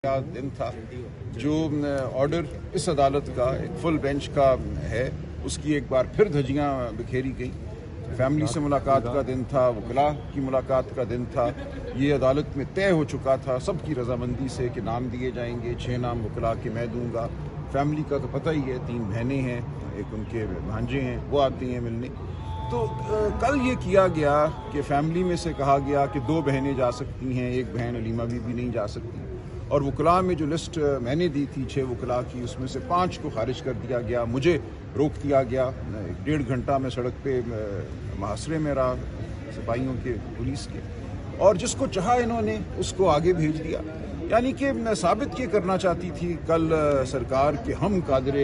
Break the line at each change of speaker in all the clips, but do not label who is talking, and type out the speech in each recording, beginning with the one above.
دن تھا جو آرڈر اس عدالت کا ایک فل بینچ کا ہے، اس کی ایک بار پھر دھجیاں بکھیری گئیں۔ فیملی سے ملاقات کا دن تھا، وکلاء کی ملاقات کا دن تھا۔ یہ عدالت میں طے ہو چکا تھا سب کی رضامندی سے کہ نام دیے جائیں گے، 6 نام وکلاء کے میں دوں گا۔ فیملی کا تو پتہ ہی ہے، 3 بہنیں ہیں، ایک ان کے بھانجے ہیں، وہ آتے ہیں ملنے۔ تو کل یہ کیا گیا کہ فیملی میں سے کہا گیا کہ 2 بہنیں جا سکتی ہیں، ایک بہن علیمہ بی بھی نہیں جا سکتی، اور وکلاء میں جو لسٹ میں نے دی تھی 6 وکلاء کی، اس میں سے 5 کو خارج کر دیا گیا، مجھے روک دیا گیا۔ 1.5 گھنٹہ میں سڑک پہ محاصرے میں رہا سپاہیوں کے، پولیس کے، اور جس کو چاہا انہوں نے اس کو آگے بھیج دیا۔ یعنی کہ ثابت یہ کرنا چاہتی تھی کل سرکار کہ ہم قادر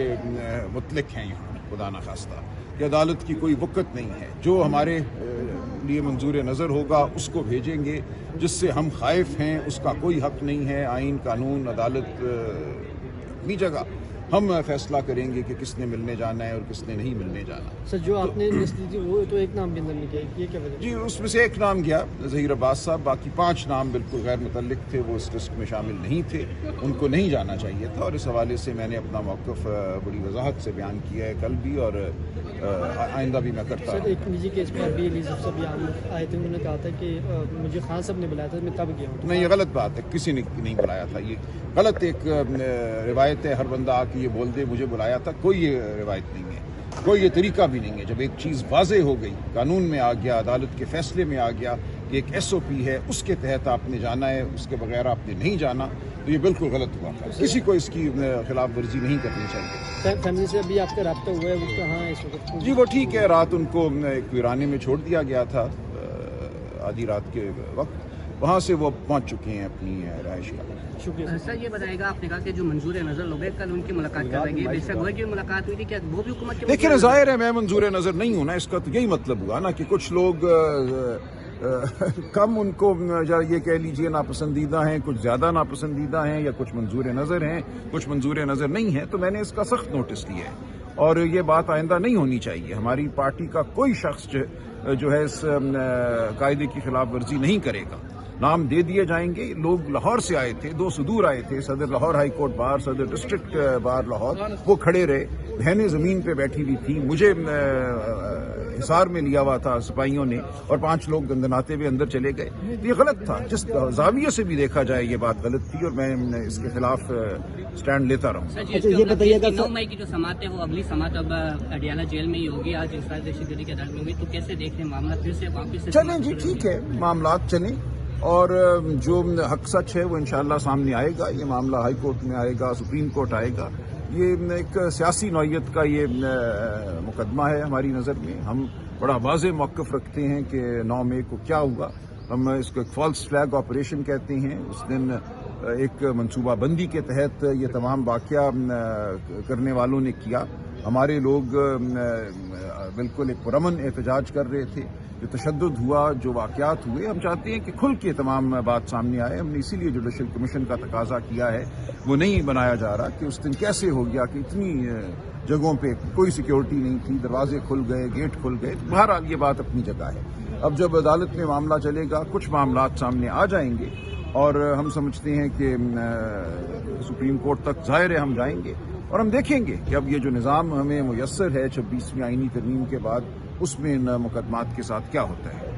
مطلق ہیں یہاں، خدا نخواستہ، کہ عدالت کی کوئی وقت نہیں ہے، جو ہمارے لیے منظور نظر ہوگا اس کو بھیجیں گے، جس سے ہم خائف ہیں اس کا کوئی حق نہیں ہے۔ آئین، قانون، عدالت اپنی جگہ، ہم فیصلہ کریں گے کہ کس نے ملنے جانا ہے اور کس نے نہیں ملنے جانا۔
سر جو آپ نے لسٹ دی تھی وہ تو ایک نام بھی اندر نہیں گیا، یہ کیا وجہ؟
جی اس میں سے ایک نام گیا، ظہیر عباس صاحب، باقی 5 نام بالکل غیر متعلق تھے، وہ اس لسٹ میں شامل نہیں تھے، ان کو نہیں جانا چاہیے تھا، اور اس حوالے سے میں نے اپنا موقف بڑی وضاحت سے بیان کیا ہے کل بھی، اور آئندہ بھی میں کرتا ہوں۔
سر ایک نجی کیس میں ابھی الیزف صاحب یہاں آئے تھے، انہوں نے کہا تھا کہ مجھے خان صاحب نے بلایا تھا، میں تب گیا ہوں۔
نہیں، یہ غلط بات ہے، کسی نے نہیں بلایا تھا، یہ غلط ایک روایت ہے، ہر بندہ آ کے یہ بول دے مجھے بلایا تھا، کوئی یہ روایت نہیں ہے، کوئی یہ طریقہ بھی نہیں ہے۔ جب ایک چیز واضح ہو گئی، قانون میں آ گیا، عدالت کے فیصلے میں آ گیا کہ ایک SOP ہے، اس کے تحت آپ نے جانا ہے، اس کے بغیر آپ نے نہیں جانا، تو یہ بالکل غلط ہوا تھا، کسی کو اس کی خلاف ورزی نہیں کرنی چاہیے۔
فیملی سے ابھی آپ کا رابطہ ہوا ہے، وہ کہاں ہے اس وقت؟
جی وہ ٹھیک ہے، رات ان کو ایک ویرانے میں چھوڑ دیا گیا تھا آدھی رات کے وقت، وہاں سے وہ پہنچ چکے ہیں اپنی رہائش گاہ۔
شکریہ
سر، یہ بتائے گا، آپ نے کہا کہ جو منظور نظر لوگ ہیں کل ان کی ملاقات کر رہے ہیں، بے شک وہ کی ملاقات ہوئی تھی، کیا وہ بھی حکومت کے؟
لیکن ظاہر ہے میں منظور نظر نہیں ہوں نا، اس کا تو یہی مطلب ہوا نا کہ کچھ لوگ کم ان کو یہ کہہ لیجئے ناپسندیدہ ہیں، کچھ زیادہ ناپسندیدہ ہیں، یا کچھ منظور نظر ہیں، کچھ منظور نظر نہیں ہیں، تو میں نے اس کا سخت نوٹس لیا ہے، اور یہ بات آئندہ نہیں ہونی چاہیے۔ ہماری پارٹی کا کوئی شخص جو ہے اس قاعدے کی خلاف ورزی نہیں کرے گا، نام دے دیے جائیں گے۔ لوگ لاہور سے آئے تھے، 2 صدور آئے تھے، صدر لاہور ہائی کورٹ بار، صدر ڈسٹرکٹ بار لاہور، وہ کھڑے رہے، بہنیں زمین پہ بیٹھی ہوئی تھیں، مجھے حصار میں لیا ہوا تھا سپاہیوں نے، اور 5 لوگ دندناتے ہوئے اندر چلے گئے۔ یہ غلط تھا، جس زاویے سے بھی دیکھا جائے یہ بات غلط تھی، اور میں اس کے خلاف سٹینڈ لیتا رہوں۔
یہ بتائیے گا 9 مئی کی جو سماعت ہے وہ اگلی سماعت اب اڈیالہ جیل میں ہی ہوگی، آج انسداد دہشت گردی کی عدالت میں ہوئی، تو کیسے دیکھ رہے ہیں معاملات پھر سے واپس سے؟
چلیں جی ٹھیک ہے، معاملات چلیں، اور جو حق سچ ہے وہ انشاءاللہ سامنے آئے گا۔ یہ معاملہ ہائی کورٹ میں آئے گا، سپریم کورٹ آئے گا۔ یہ ایک سیاسی نوعیت کا یہ مقدمہ ہے ہماری نظر میں۔ ہم بڑا واضح موقف رکھتے ہیں کہ 9 مئی کو کیا ہوا، ہم اس کو ایک فالس فلیگ آپریشن کہتے ہیں۔ اس دن ایک منصوبہ بندی کے تحت یہ تمام واقعہ کرنے والوں نے کیا۔ ہمارے لوگ بالکل ایک پرامن احتجاج کر رہے تھے، جو تشدد ہوا، جو واقعات ہوئے، ہم چاہتے ہیں کہ کھل کے تمام بات سامنے آئے۔ ہم نے اسی لیے جوڈیشل کمیشن کا تقاضا کیا ہے، وہ نہیں بنایا جا رہا کہ اس دن کیسے ہو گیا کہ اتنی جگہوں پہ کوئی سیکیورٹی نہیں تھی، دروازے کھل گئے، گیٹ کھل گئے۔ بہرحال یہ بات اپنی جگہ ہے۔ اب جب عدالت میں معاملہ چلے گا، کچھ معاملات سامنے آ جائیں گے، اور ہم سمجھتے ہیں کہ سپریم کورٹ تک ظاہر ہے ہم جائیں گے، اور ہم دیکھیں گے کہ اب یہ جو نظام ہمیں میسر ہے 26ویں آئینی ترمیم کے بعد، اس میں ان مقدمات کے ساتھ کیا ہوتا ہے۔